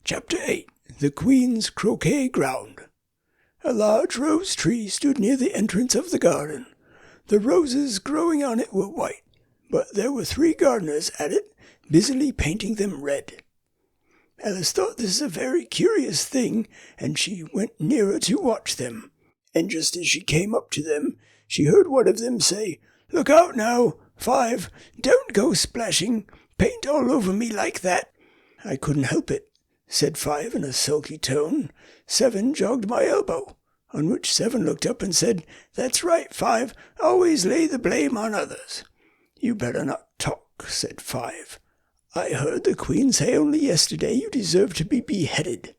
Chapter 8. The Queen's Croquet-Ground. A large rose tree stood near the entrance of the garden. The roses growing on it were white, but there were 3 gardeners at it, busily painting them red. Alice thought this a very curious thing, and she went nearer to watch them. And just as she came up to them, she heard one of them say, "Look out now, 5, don't go splashing, paint all over me like that." "I couldn't help it," said 5 in a sulky tone. 7 jogged my elbow, on which 7 looked up and said, "That's right, 5, always lay the blame on others." "You better not talk," said 5. "I heard the Queen say only yesterday you deserve to be beheaded."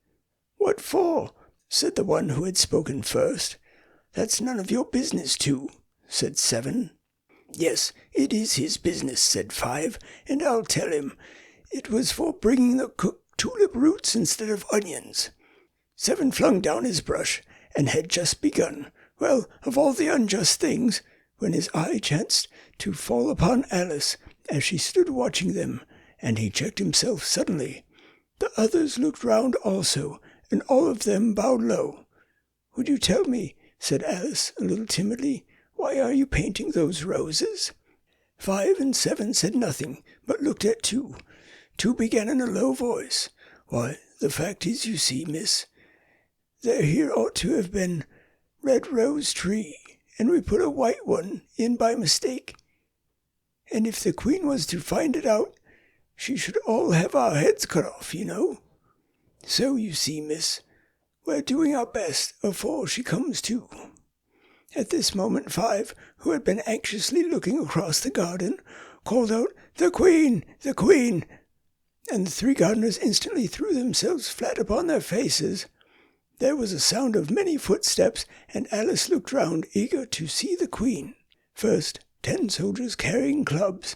"What for?" said the one who had spoken first. "That's none of your business too," said 7. "Yes, it is his business," said 5, "and I'll tell him. It was for bringing the cook tulip roots instead of onions." 7 flung down his brush, and had just begun, well, of all the unjust things, when his eye chanced to fall upon Alice as she stood watching them, and he checked himself suddenly. The others looked round also, and all of them bowed low. "Would you tell me," said Alice, a little timidly, "why are you painting those roses?" 5 and 7 said nothing, but looked at 2. 2 began in a low voice. "Why, the fact is, you see, miss, there here ought to have been red rose tree, and we put a white one in by mistake. And if the Queen was to find it out, she should all have our heads cut off, you know. So, you see, miss, we're doing our best afore she comes to." At this moment 5, who had been anxiously looking across the garden, called out, "The Queen! The Queen!" and the 3 gardeners instantly threw themselves flat upon their faces. There was a sound of many footsteps, and Alice looked round, eager to see the Queen. First, 10 soldiers carrying clubs.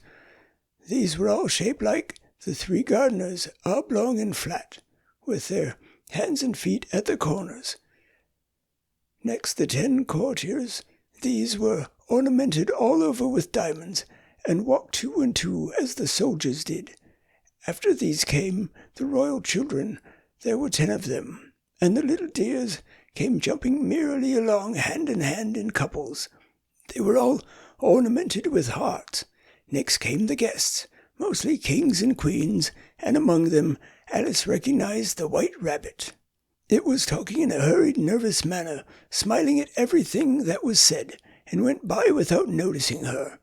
These were all shaped like the 3 gardeners, oblong and flat, with their hands and feet at the corners. Next, the 10 courtiers. These were ornamented all over with diamonds, and walked 2 and 2 as the soldiers did. After these came the royal children. There were 10 of them, and the little dears came jumping merrily along hand in hand in couples. They were all ornamented with hearts. Next came the guests, mostly kings and queens, and among them Alice recognized the White Rabbit. It was talking in a hurried, nervous manner, smiling at everything that was said, and went by without noticing her.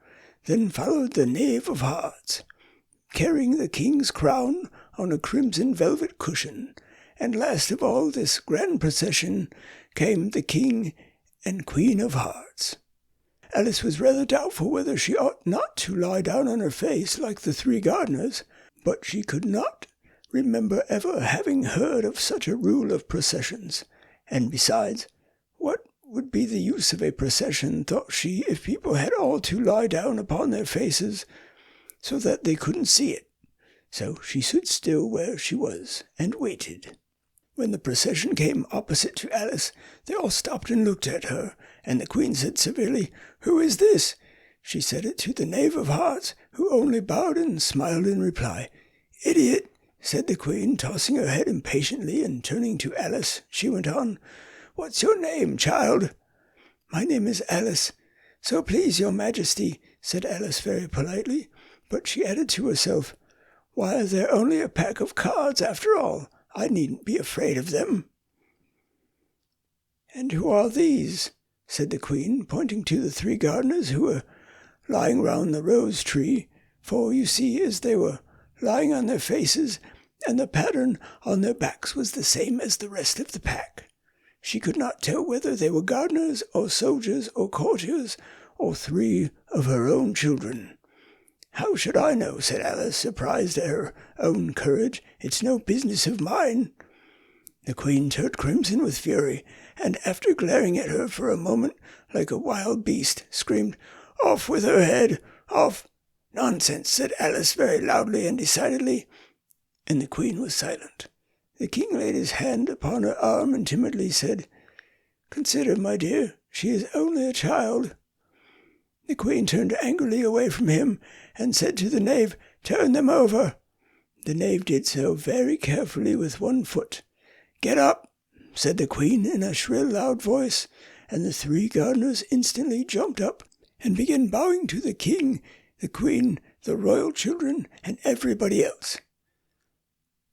Then followed the Knave of Hearts, carrying the king's crown on a crimson velvet cushion, and last of all this grand procession came the King and Queen of Hearts. Alice was rather doubtful whether she ought not to lie down on her face like the 3 gardeners, but she could not remember ever having heard of such a rule of processions, and besides, what would be the use of a procession, thought she, if people had all to lie down upon their faces so that they couldn't see it? So she stood still where she was, and waited. When the procession came opposite to Alice, they all stopped and looked at her, and the Queen said severely, "Who is this?" She said it to the Knave of Hearts, who only bowed and smiled in reply. "Idiot!" said the Queen, tossing her head impatiently, and turning to Alice, she went on, "What's your name, child?" "My name is Alice, so please your Majesty," said Alice very politely, but she added to herself, "Why, they're only a pack of cards after all. I needn't be afraid of them." "And who are these?" said the Queen, pointing to the 3 gardeners who were lying round the rose tree, for, you see, as they were lying on their faces, and the pattern on their backs was the same as the rest of the pack, she could not tell whether they were gardeners, or soldiers, or courtiers, or 3 of her own children. "How should I know?" said Alice, surprised at her own courage. "It's no business of mine." The Queen turned crimson with fury, and after glaring at her for a moment like a wild beast, screamed, "Off with her head! Off!" "Nonsense," said Alice very loudly and decidedly, and the Queen was silent. The King laid his hand upon her arm and timidly said, "Consider, my dear, she is only a child." The Queen turned angrily away from him, and said to the Knave, "Turn them over." The knave did so very carefully with one foot. "Get up," said the queen in a shrill, loud voice, and the 3 gardeners instantly jumped up and began bowing to the king, the queen, the royal children, and everybody else.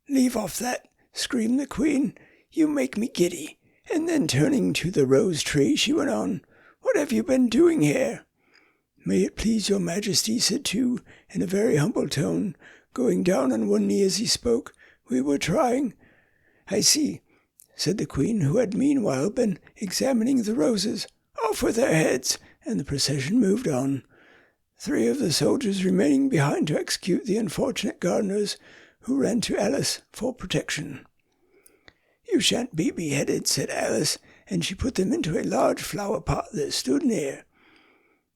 "Leave off that," screamed the queen. "You make me giddy." And then turning to the rose tree, she went on, "What have you been doing here?" "May it please your majesty," said two, in a very humble tone, going down on one knee as he spoke, "we were trying—" "I see," said the queen, who had meanwhile been examining the roses. "Off with their heads," and the procession moved on, 3 of the soldiers remaining behind to execute the unfortunate gardeners, who ran to Alice for protection. "You shan't be beheaded," said Alice, and she put them into a large flower pot that stood near.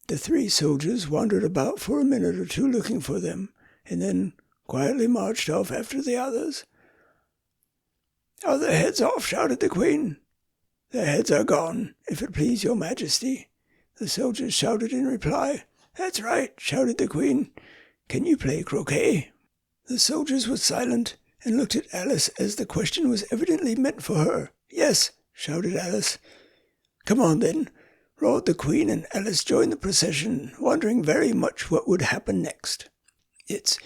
The 3 soldiers wandered about for a minute or 2 looking for them, and then quietly marched off after the others. "Are their heads off?" shouted the queen. "Their heads are gone, if it please your majesty," the soldiers shouted in reply. "That's right," shouted the queen. "Can you play croquet?" The soldiers were silent and looked at Alice as the question was evidently meant for her. "Yes," shouted Alice. "Come on then," roared the queen, and Alice joined the procession, wondering very much what would happen next. It's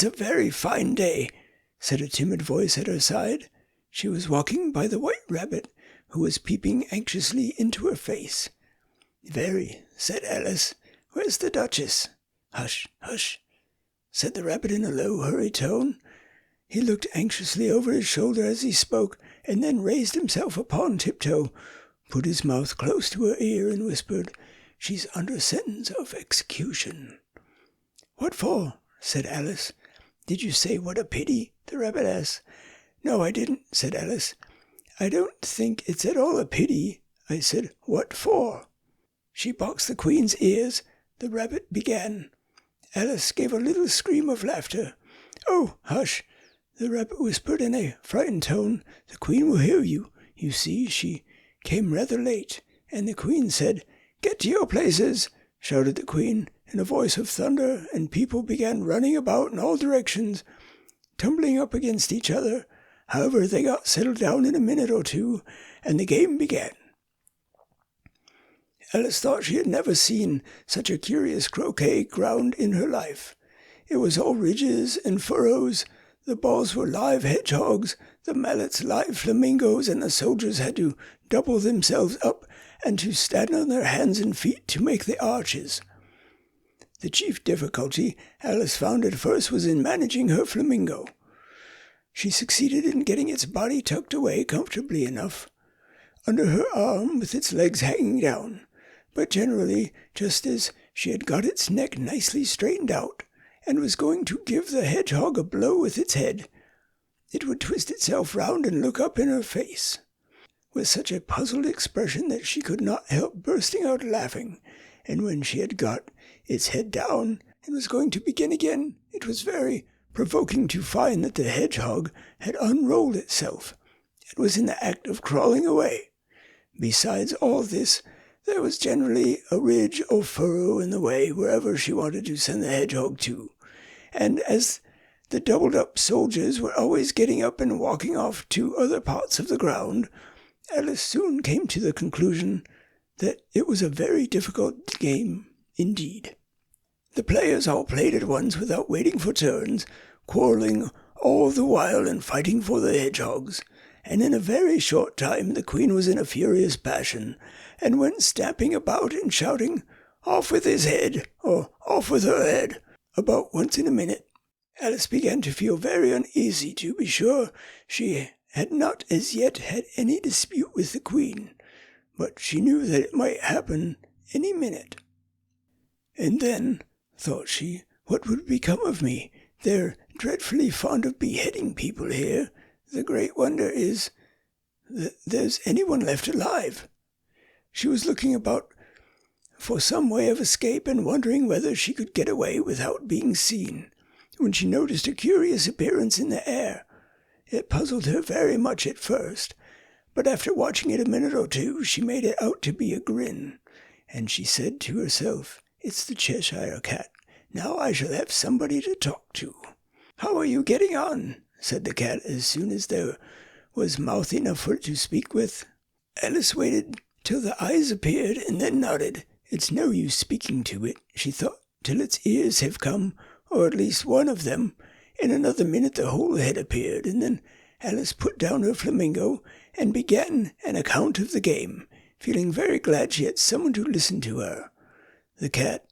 a very fine day," said a timid voice at her side. She was walking by the white rabbit, who was peeping anxiously into her face. "Very," said Alice. "Where's the duchess?" "Hush, hush," said the rabbit in a low, hurried tone. He looked anxiously over his shoulder as he spoke, and then raised himself upon tiptoe, put his mouth close to her ear, and whispered, "She's under sentence of execution." "What for?" said Alice. "Did you say what a pity?" the rabbit asked. "No, I didn't," said Alice. "I don't think it's at all a pity. I said, what for?" She boxed the queen's ears. The rabbit began. Alice gave a little scream of laughter. "Oh, hush," the rabbit whispered in a frightened tone. "The queen will hear you. You see, she came rather late." And the queen said, "Get to your places," shouted the queen in a voice of thunder, and people began running about in all directions, tumbling up against each other. However, they got settled down in a minute or 2, and the game began. Alice thought she had never seen such a curious croquet-ground in her life. It was all ridges and furrows. The balls were live hedgehogs, the mallets live flamingos, and the soldiers had to double themselves up and to stand on their hands and feet to make the arches. The chief difficulty Alice found at first was in managing her flamingo. She succeeded in getting its body tucked away comfortably enough under her arm with its legs hanging down, but generally, just as she had got its neck nicely straightened out and was going to give the hedgehog a blow with its head, it would twist itself round and look up in her face with such a puzzled expression that she could not help bursting out laughing, and when she had got its head down and was going to begin again, it was very provoking to find that the hedgehog had unrolled itself and was in the act of crawling away. Besides all this, there was generally a ridge or furrow in the way wherever she wanted to send the hedgehog to, and as the doubled-up soldiers were always getting up and walking off to other parts of the ground, Alice soon came to the conclusion that it was a very difficult game indeed. The players all played at once without waiting for turns, quarrelling all the while and fighting for the hedgehogs, and in a very short time the queen was in a furious passion, and went stamping about and shouting, "Off with his head," or "Off with her head," about once in a minute. Alice began to feel very uneasy. To be sure, she had not as yet had any dispute with the queen, but she knew that it might happen any minute. "And then," thought she, "what would become of me? They're dreadfully fond of beheading people here. The great wonder is that there's anyone left alive." She was looking about for some way of escape and wondering whether she could get away without being seen, when she noticed a curious appearance in the air. It puzzled her very much at first, but after watching it a minute or 2, she made it out to be a grin, and she said to herself, "It's the Cheshire Cat. Now I shall have somebody to talk to." "How are you getting on?" said the cat as soon as there was mouth enough for it to speak with. Alice waited till the eyes appeared and then nodded. It's no use speaking to it, she thought, till its ears have come, or at least one of them. In another minute the whole head appeared, and then Alice put down her flamingo and began an account of the game, feeling very glad she had someone to listen to her. The cat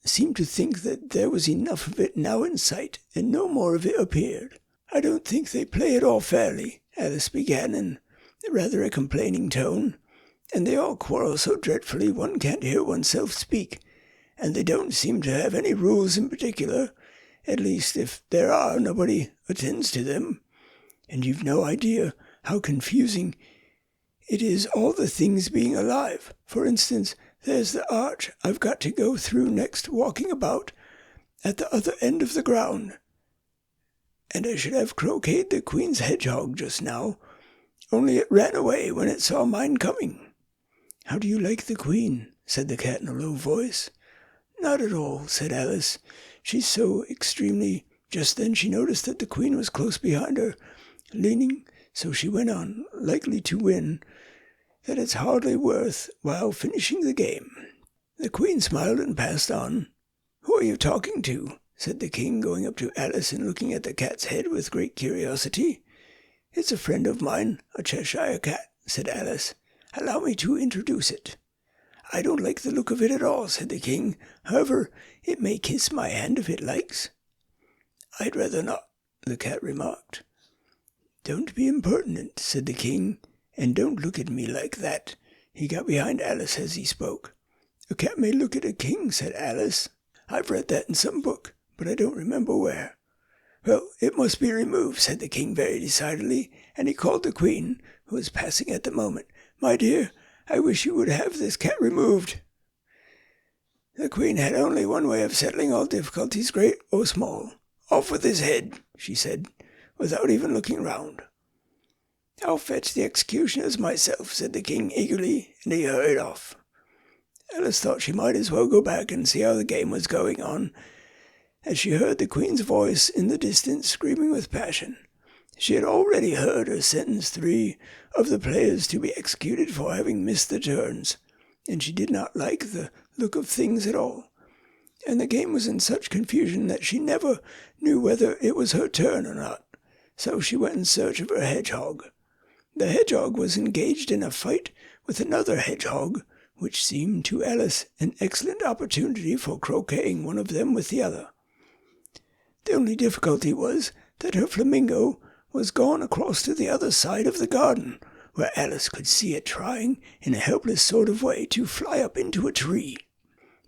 seemed to think that there was enough of it now in sight, and no more of it appeared. "I don't think they play it all fairly," Alice began in rather a complaining tone, "and they all quarrel so dreadfully one can't hear oneself speak, and they don't seem to have any rules in particular. At least, if there are, nobody attends to them. And you've no idea how confusing it is, all the things being alive. For instance, there's the arch I've got to go through next, walking about at the other end of the ground. And I should have croqueted the Queen's hedgehog just now, only it ran away when it saw mine coming." "How do you like the Queen?" said the cat in a low voice. "Not at all," said Alice. "She's so extremely—" Just then she noticed that the Queen was close behind her, leaning, so she went on, likely to win, that it's hardly worth while finishing the game. The Queen smiled and passed on. "Who are you talking to?" said the King, going up to Alice and looking at the cat's head with great curiosity. "It's a friend of mine, a Cheshire cat," said Alice. "Allow me to introduce it." "I don't like the look of it at all," said the King. "However, it may kiss my hand if it likes." "I'd rather not," the cat remarked. "Don't be impertinent," said the King, "and don't look at me like that." He got behind Alice as he spoke. "A cat may look at a king," said Alice. "I've read that in some book, but I don't remember where." "Well, it must be removed," said the King very decidedly, and he called the Queen, who was passing at the moment. "My dear, I wish you would have this cat removed." The Queen had only one way of settling all difficulties, great or small. "Off with his head," she said, without even looking round. "I'll fetch the executioners myself," said the King eagerly, and he hurried off. Alice thought she might as well go back and see how the game was going on, as she heard the Queen's voice in the distance screaming with passion. She had already heard her sentence 3 of the players to be executed for having missed the turns, and she did not like the look of things at all. And the game was in such confusion that she never knew whether it was her turn or not. So she went in search of her hedgehog. The hedgehog was engaged in a fight with another hedgehog, which seemed to Alice an excellent opportunity for croqueting one of them with the other. The only difficulty was that her flamingo was gone across to the other side of the garden, where Alice could see it trying, in a helpless sort of way, to fly up into a tree.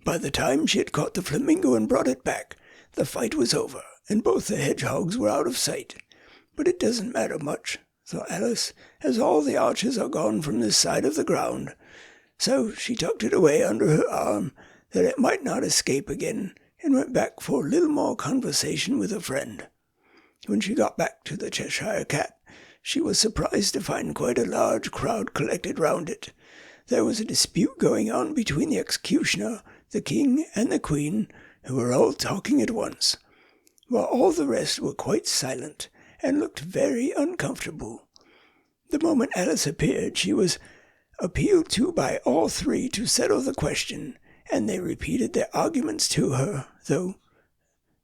By the time she had caught the flamingo and brought it back, the fight was over, and both the hedgehogs were out of sight. But it doesn't matter much, thought Alice, as all the archers are gone from this side of the ground. So she tucked it away under her arm, that it might not escape again, and went back for a little more conversation with a friend. When she got back to the Cheshire Cat, she was surprised to find quite a large crowd collected round it. There was a dispute going on between the executioner, the King, and the Queen, who were all talking at once, while all the rest were quite silent, and looked very uncomfortable. The moment Alice appeared, she was appealed to by all three to settle the question, and they repeated their arguments to her, though,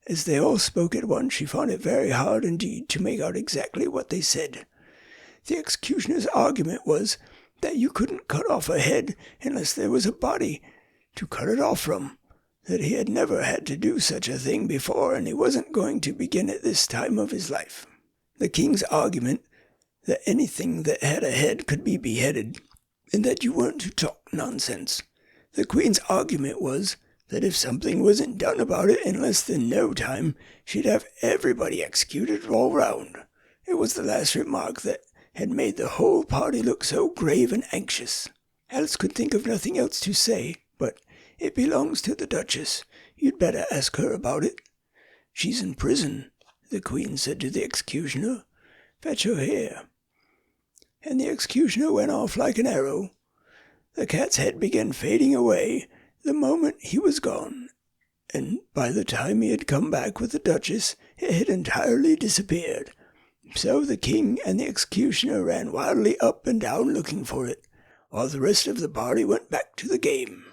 as they all spoke at once, she found it very hard indeed to make out exactly what they said. The executioner's argument was that you couldn't cut off a head unless there was a body to cut it off from, that he had never had to do such a thing before, and he wasn't going to begin at this time of his life. The King's argument that anything that had a head could be beheaded, and that you weren't to talk nonsense. The Queen's argument was that if something wasn't done about it in less than no time, she'd have everybody executed all round. It was the last remark that had made the whole party look so grave and anxious. Alice could think of nothing else to say, but it belongs to the Duchess. You'd better ask her about it. She's in prison, the Queen said to the executioner. Fetch her here. And the executioner went off like an arrow. The cat's head began fading away the moment he was gone, and by the time he had come back with the Duchess, it had entirely disappeared. So the king and the executioner ran wildly up and down looking for it, while the rest of the party went back to the game.